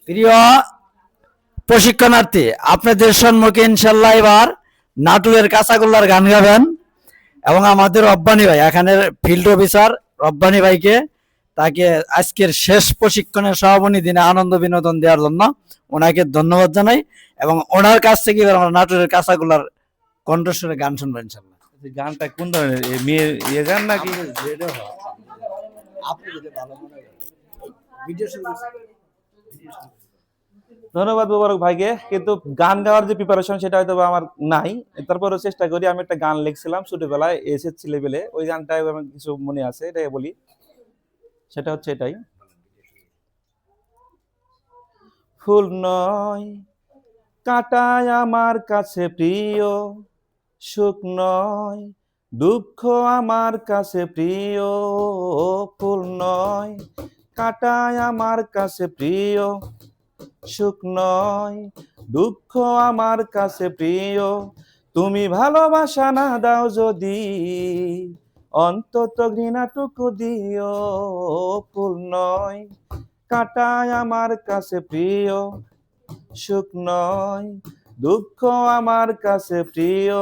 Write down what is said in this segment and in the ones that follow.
প্রিয় প্রশিক্ষণার্থী, আপনাদের সম্মুখে ইনশাল্লাহ এবার নাটোরের কাঁচাগোল্লার গান গাবেন এবং আমাদের রব্বানী ভাই এখানের ফিল্ড অফিসার রব্বানী ভাইকে তাকে আজকের শেষ প্রশিক্ষণের সমাপনী দিনে আনন্দ বিনোদন দেওয়ার জন্য ওনাকে ধন্যবাদ জানাই এবং ওনার কাছ থেকে এবার আমরা নাটোরের কাঁচাগোল্লার কণ্ঠস্বরে গান শুনবো ইনশাল্লাহ। গানটা কোন ধরনের মেয়ের ইয়ে গান নাকি? ধন্যবাদ মোবারক ভাইকে, কিন্তু গান গাওয়ার যে প্রিপারেশন সেটা হয়তো আমার নাই, তারপরে চেষ্টা করি। আমি একটা গান লিখছিলাম ছোটবেলায় এসএসসি লেভেলে, ওই গানটাই আমার কিছু মনে আছে, এটাই বলি। সেটা হচ্ছে এটাই: ফুল নয় কাঁটায় আমার কাছে প্রিয়, সুখ নয় দুঃখ আমার কাছে প্রিয়। ফুল নয় কাঁটায় আমার কাছে প্রিয়, সুখ নয় দুঃখ আমার কাছে প্রিয়। তুমি ভালোবাসা না দাও যদি, অন্তত ঘৃণাটুকু দিও। ফুল নয় কাঁটায় আমার কাছে প্রিয়, সুখ নয় দুঃখ আমার কাছে প্রিয়।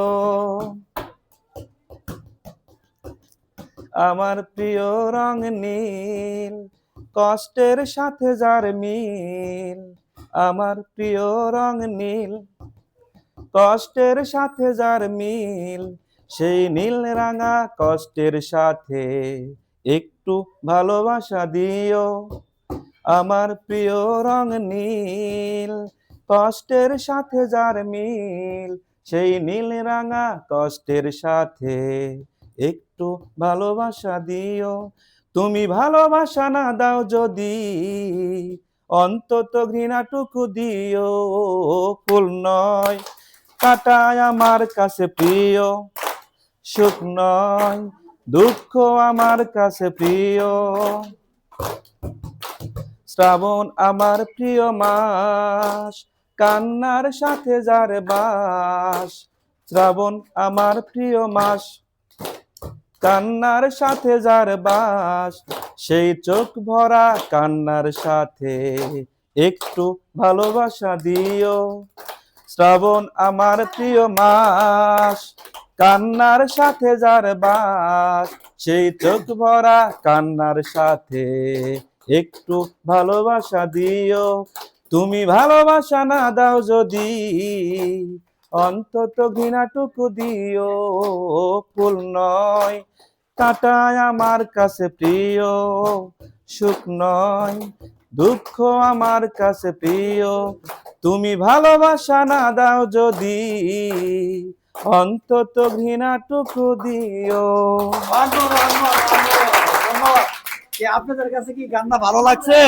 আমার প্রিয় রং নীল, কষ্টের সাথে যার মিল। আমার প্রিয় রং নীল, কষ্টের সাথে যার মিল। সেই নীল রাঙা কষ্টের সাথে একটু ভালোবাসা দিও। আমার প্রিয় রং নীল, কষ্টের সাথে যার মিল। সেই নীল রাঙা কষ্টের সাথে একটু ভালোবাসা দিও। তুমি ভালোবাসা না দাও যদি, অন্তত ঘৃণাটুকু দিও। ফুল নয় কাঁটায় আমার কাছে প্রিয়, সুখ নয় দুঃখ আমার কাছে প্রিয়। শ্রাবণ আমার প্রিয় মাস, কান্নার সাথে যার বাস। শ্রাবণ আমার প্রিয় মাস, কান্নার সাথে যার বাস। সেই চোখ ভরা কান্নার সাথে একটু ভালোবাসা দিও। শ্রাবণ আমার প্রিয় মাস, কান্নার সাথে যার বাস। সেই চোখ ভরা কান্নার সাথে একটু ভালোবাসা দিও। তুমি ভালোবাসা না দাও যদি, অন্তত ঘৃণাটুকু দিও। ফুল নয় কাঁটায় আমার কাছে প্রিয়, সুখ নয় দুঃখ আমার কাছে প্রিয়। তুমি ভালোবাসা না দাও যদি, অন্তত ঘৃণাটুকু দিও। আপনাদের কাছে কি গানটা ভালো লাগছে?